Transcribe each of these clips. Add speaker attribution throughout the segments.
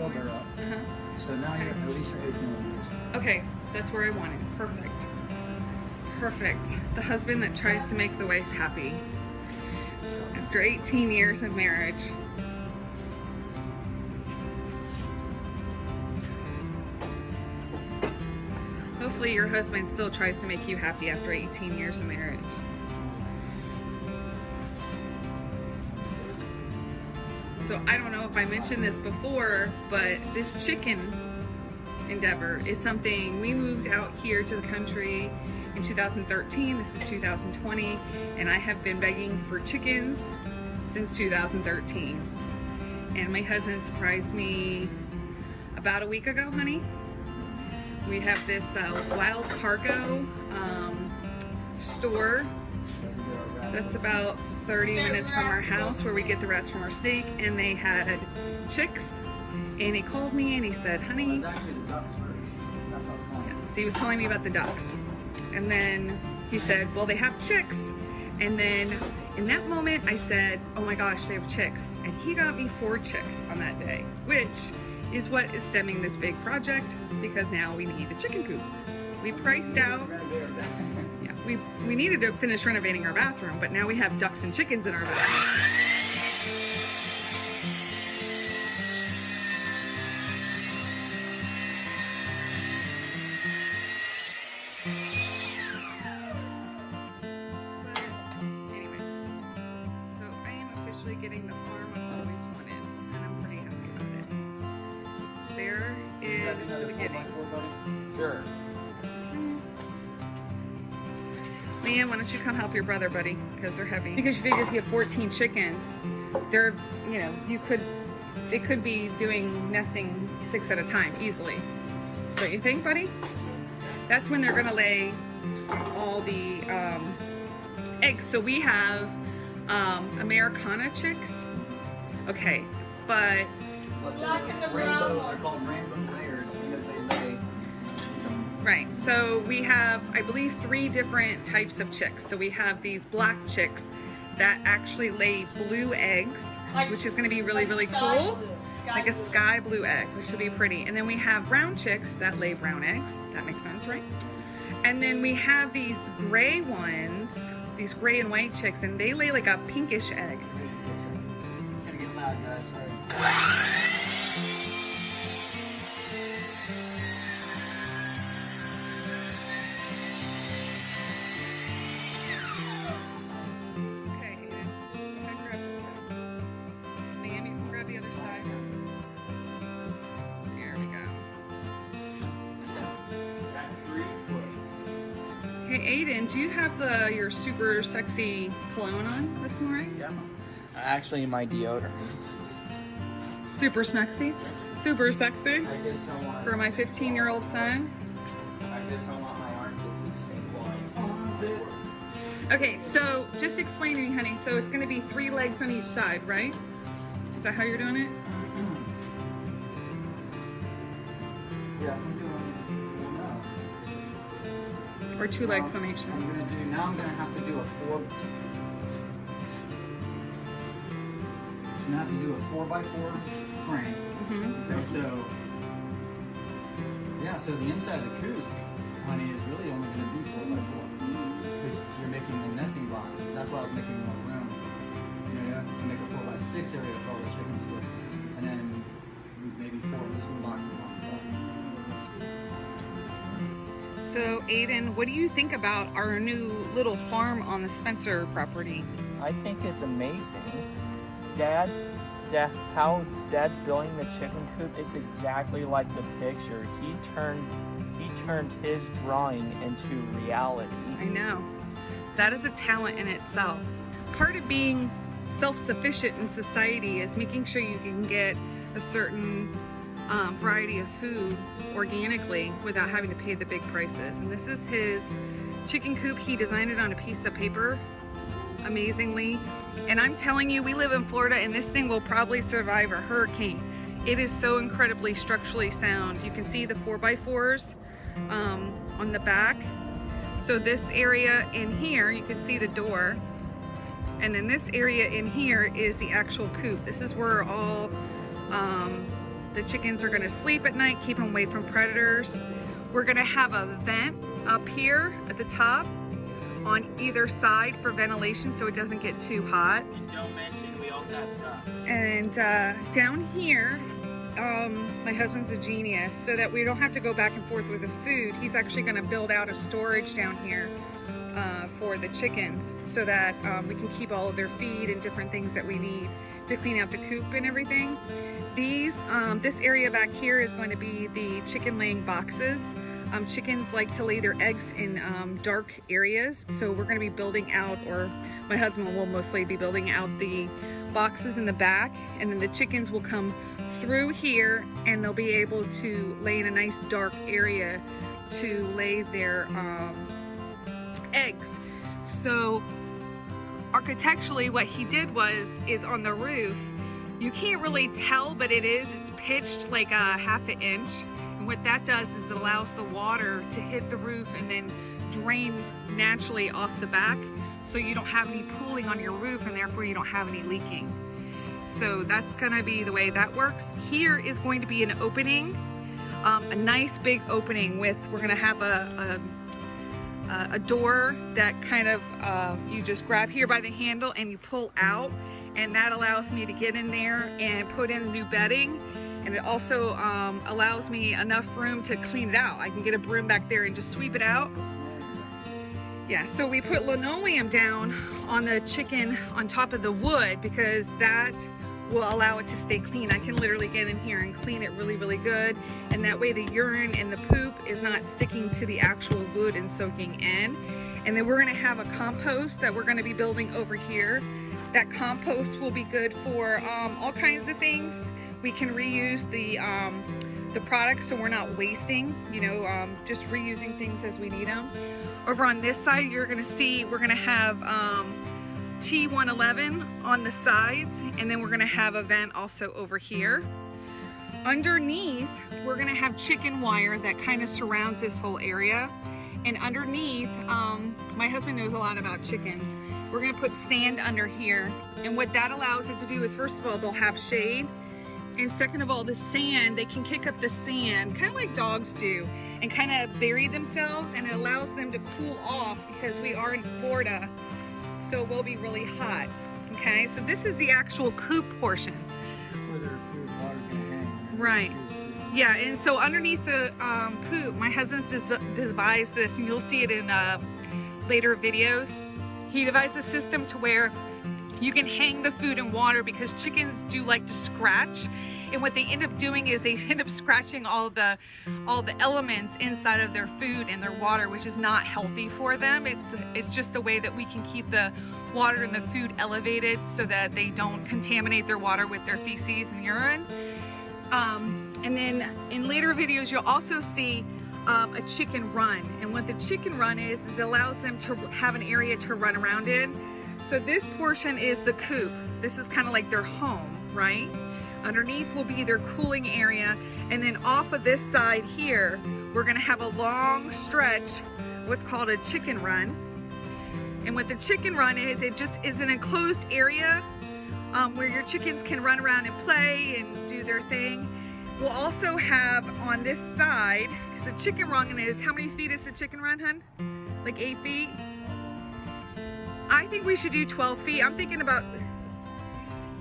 Speaker 1: 12 are up. So now you're at least you're 18 weeks.
Speaker 2: Okay, that's where I wanted. Perfect. Perfect. The husband that tries to make the wife happy. After 18 years of marriage. Hopefully your husband still tries to make you happy after 18 years of marriage. So I don't know if I mentioned this before, but this chicken endeavor is something we moved out here to the country in 2013. This is 2020, and I have been begging for chickens since 2013. And my husband surprised me about a week ago, honey. We have this Wild Cargo store that's about 30 minutes from our house where we get the rats from our steak, and they had chicks, and he called me and he said, honey,
Speaker 1: It's actually the ducks first.
Speaker 2: yes, he was telling me about the ducks, and then he said, well, they have chicks. And then in that moment I said, oh my gosh, they have chicks, and he got me 4 chicks on that day, which is what is stemming this big project, because now we need a chicken coop. We priced out, yeah, we needed to finish renovating our bathroom, but now we have ducks and chickens in our bathroom. But anyway, so I am officially getting the farm I've always wanted, and I'm pretty happy about it. There is the beginning.
Speaker 1: Sure.
Speaker 2: Leanne, why don't you come help your brother, buddy? Because they're heavy. Because you figure if you have 14 chickens, they're, you know, they could be doing nesting 6 at a time easily. Don't you think, buddy? That's when they're gonna lay all the eggs. So we have Americana chicks. Okay, but
Speaker 1: They're called rainbow layers because they lay.
Speaker 2: right, so we have, I believe, 3 different types of chicks. So we have these black chicks that actually lay blue eggs, which is going to be really, really cool. Like a sky blue egg, which will be pretty. And then we have brown chicks that lay brown eggs. That makes sense, right? And then we have these gray ones, these gray and white chicks, and they lay like a pinkish egg.
Speaker 1: It's gonna get loud, guys. Sorry.
Speaker 2: Okay, Aiden, go ahead and grab this side. Liam, you can grab the other side. There we go. Hey Aiden, do you have your super sexy cologne on this morning?
Speaker 3: Yeah. Actually, my deodorant.
Speaker 2: Super sexy? Super sexy?
Speaker 3: I just don't want.
Speaker 2: For my 15-year-old son?
Speaker 3: I just don't want my armpits to stink white.
Speaker 2: Okay, so just explain to me, honey. So it's going to be 3 legs on each side, right? Is that how you're doing it?
Speaker 1: Yeah, I'm doing now.
Speaker 2: Or 2 legs on each side?
Speaker 1: I'm gonna have to do a 4. I'm gonna have to do a 4x4 frame. Okay, so yeah, so the inside of the coop, honey, is really only gonna be 4x4 because you're making the nesting boxes. That's why I was making more room. You know, you have to make a 4x6 area for all the chickens to, and then maybe 4 little boxes on the side.
Speaker 2: So Aiden, what do you think about our new little farm on the Spencer property?
Speaker 3: I think it's amazing. Dad, how Dad's building the chicken coop, it's exactly like the picture. He turned his drawing into reality.
Speaker 2: I know. That is a talent in itself. Part of being self-sufficient in society is making sure you can get a certain variety of food organically without having to pay the big prices. And this is his chicken coop. He designed it on a piece of paper amazingly. And I'm telling you, we live in Florida and this thing will probably survive a hurricane. It is so incredibly structurally sound. You can see the 4x4s on the back. So this area in here, you can see the door. And then this area in here is the actual coop. This is where all the chickens are going to sleep at night, keep them away from predators. We're going to have a vent up here at the top on either side for ventilation so it doesn't get too hot.
Speaker 3: And don't mention we also have ducks.
Speaker 2: And down here, my husband's a genius, so that we don't have to go back and forth with the food. He's actually going to build out a storage down here for the chickens so that we can keep all of their feed and different things that we need to clean out the coop and everything. This area back here is going to be the chicken laying boxes. Chickens like to lay their eggs in dark areas, so we're going to be building out, or my husband will mostly be building out the boxes in the back, and then the chickens will come through here and they'll be able to lay in a nice dark area to lay their eggs. So architecturally what he did is on the roof, you can't really tell, but it's pitched like a ½ an inch. And what that does is it allows the water to hit the roof and then drain naturally off the back, so you don't have any pooling on your roof and therefore you don't have any leaking. So that's gonna be the way that works. Here is going to be an opening, a nice big opening we're gonna have a door that kind of, you just grab here by the handle and you pull out, and that allows me to get in there and put in new bedding. And it also allows me enough room to clean it out. I can get a broom back there and just sweep it out. Yeah, so we put linoleum down on the chicken on top of the wood because that will allow it to stay clean. I can literally get in here and clean it really, really good. And that way the urine and the poop is not sticking to the actual wood and soaking in. And then we're gonna have a compost that we're gonna be building over here. That compost will be good for all kinds of things. We can reuse the products so we're not wasting, just reusing things as we need them. Over on this side, you're gonna see we're gonna have T111 on the sides, and then we're gonna have a vent also over here. Underneath, we're gonna have chicken wire that kind of surrounds this whole area. And underneath, my husband knows a lot about chickens. We're gonna put sand under here. And what that allows it to do is, first of all, they'll have shade. And second of all, the sand, they can kick up the sand, kind of like dogs do, and kind of bury themselves, and it allows them to cool off because we are in Florida, so it will be really hot. Okay, so this is the actual coop portion.
Speaker 1: That's where their food and water's gonna hang.
Speaker 2: Right. Yeah, and so underneath the coop, my husband's devised this, and you'll see it in later videos. He devised a system to where you can hang the food and water, because chickens do like to scratch. And what they end up doing is they end up scratching all the elements inside of their food and their water, which is not healthy for them. It's just a way that we can keep the water and the food elevated so that they don't contaminate their water with their feces and urine. And then in later videos, you'll also see a chicken run. And what the chicken run is it allows them to have an area to run around in. So this portion is the coop. This is kind of like their home, right? Underneath will be their cooling area. And then off of this side here, we're gonna have a long stretch, what's called a chicken run. And what the chicken run is, it just is an enclosed area where your chickens can run around and play and do their thing. We'll also have on this side, because the chicken run is, how many feet is the chicken run, hun? Like 8 feet? I think we should do 12 feet. I'm thinking about,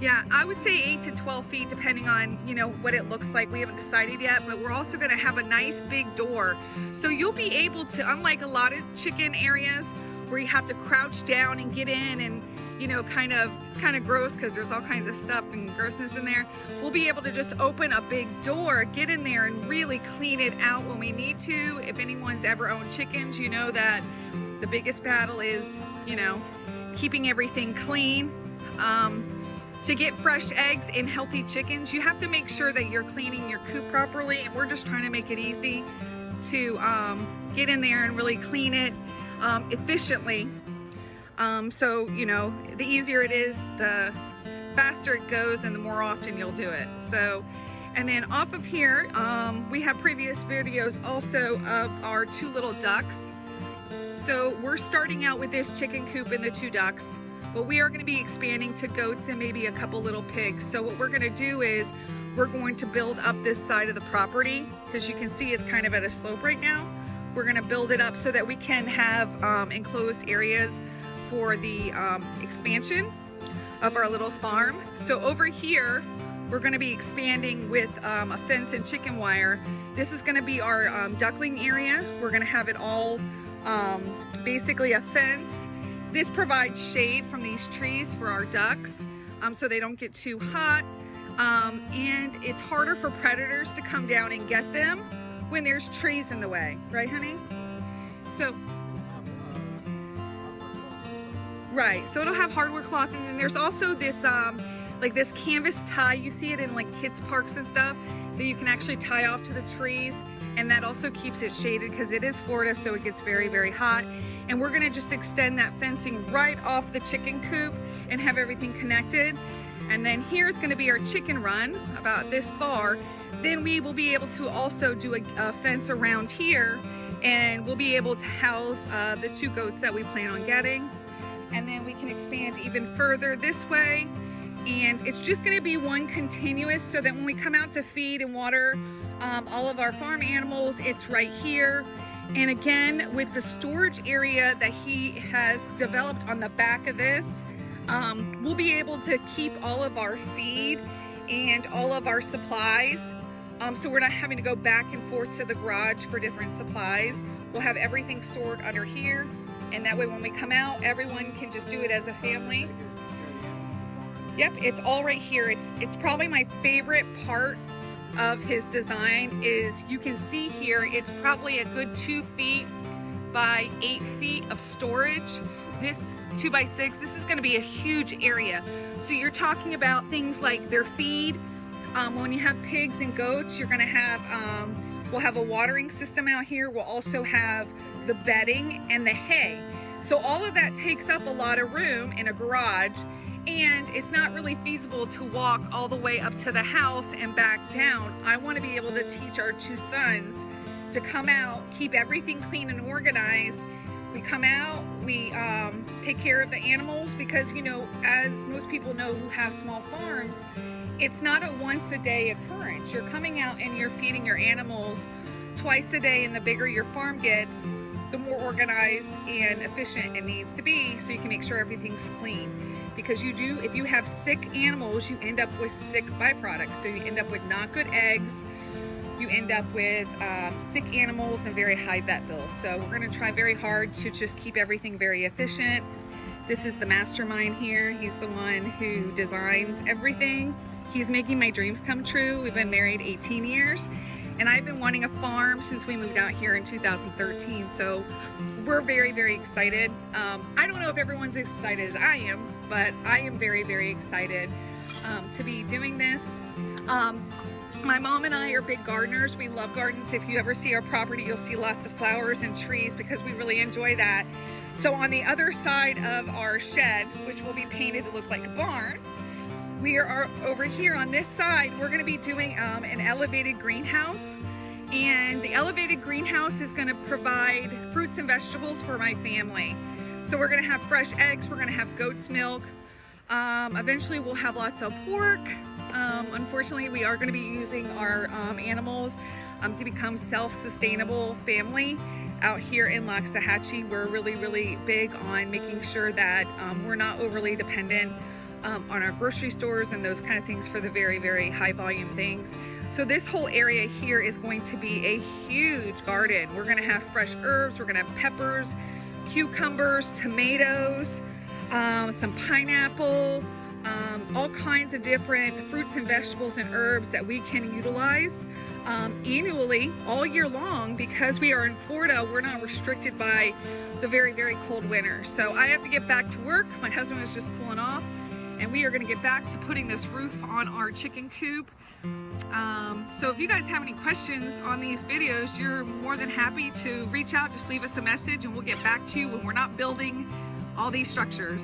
Speaker 2: yeah, I would say 8 to 12 feet depending on, what it looks like. We haven't decided yet, but we're also gonna have a nice big door. So you'll be able to, unlike a lot of chicken areas where you have to crouch down and get in and, it's kind of gross because there's all kinds of stuff and grossness in there. We'll be able to just open a big door, get in there and really clean it out when we need to. If anyone's ever owned chickens, you know that the biggest battle is, keeping everything clean. To get fresh eggs and healthy chickens, you have to make sure that you're cleaning your coop properly, and we're just trying to make it easy to get in there and really clean it efficiently. So, the easier it is, the faster it goes and the more often you'll do it. So, and then off of here, we have previous videos also of our 2 little ducks. So we're starting out with this chicken coop and the 2 ducks, but we are going to be expanding to goats and maybe a couple little pigs. So what we're going to do is we're going to build up this side of the property, because you can see it's kind of at a slope right now. We're going to build it up so that we can have enclosed areas for the expansion of our little farm. So over here, we're going to be expanding with a fence and chicken wire. This is going to be our duckling area. We're going to have it all basically a fence. This provides shade from these trees for our ducks so they don't get too hot. And it's harder for predators to come down and get them when there's trees in the way, right, honey? So, right, so it'll have hardwood cloth, and then there's also this like this canvas tie. You see it in like kids parks and stuff that you can actually tie off to the trees, and that also keeps it shaded because it is Florida, so it gets very, very hot. And we're gonna just extend that fencing right off the chicken coop and have everything connected. And then here's gonna be our chicken run, about this far. Then we will be able to also do a fence around here, and we'll be able to house the 2 goats that we plan on getting. And then we can expand even further this way. And it's just gonna be one continuous, so that when we come out to feed and water all of our farm animals, it's right here. And again, with the storage area that he has developed on the back of this, we'll be able to keep all of our feed and all of our supplies. So we're not having to go back and forth to the garage for different supplies. We'll have everything stored under here. And that way when we come out, everyone can just do it as a family. Yep, it's all right here. It's probably my favorite part of his design is you can see here, it's probably a good 2 feet by 8 feet of storage. This 2 by 6, this is gonna be a huge area. So you're talking about things like their feed. When you have pigs and goats, you're gonna have, we'll have a watering system out here. We'll also have the bedding and the hay. So all of that takes up a lot of room in a garage, and it's not really feasible to walk all the way up to the house and back down. I want to be able to teach our 2 sons to come out, keep everything clean and organized. We come out, we take care of the animals, because, you know, as most people know who have small farms, it's not a once a day occurrence. You're coming out and you're feeding your animals twice a day, and the bigger your farm gets, the more organized and efficient it needs to be, so you can make sure everything's clean. Because if you have sick animals, you end up with sick byproducts. So you end up with not good eggs, you end up with sick animals and very high vet bills. So we're gonna try very hard to just keep everything very efficient. This is the mastermind here. He's the one who designs everything. He's making my dreams come true. We've been married 18 years. And I've been wanting a farm since we moved out here in 2013. So we're very, very excited. I don't know if everyone's as excited as I am, but I am very, very excited to be doing this. My mom and I are big gardeners. We love gardens. If you ever see our property, you'll see lots of flowers and trees, because we really enjoy that. So on the other side of our shed, which will be painted to look like a barn, we are over here on this side. We're going to be doing an elevated greenhouse, and the elevated greenhouse is going to provide fruits and vegetables for my family. So we're going to have fresh eggs, we're going to have goat's milk, eventually we'll have lots of pork. Unfortunately, we are going to be using our animals to become self-sustainable family out here in Loxahatchee. We're really, really big on making sure that we're not overly dependent on our grocery stores and those kind of things for the very, very high volume things. So this whole area here is going to be a huge garden. We're going to have fresh herbs, we're going to have peppers, cucumbers, tomatoes, some pineapple, all kinds of different fruits and vegetables and herbs that we can utilize annually all year long. Because we are in Florida, we're not restricted by the very, very cold winter. So I have to get back to work. My husband is just pulling off, and we are going to get back to putting this roof on our chicken coop. So if you guys have any questions on these videos, you're more than happy to reach out. Just leave us a message and we'll get back to you when we're not building all these structures.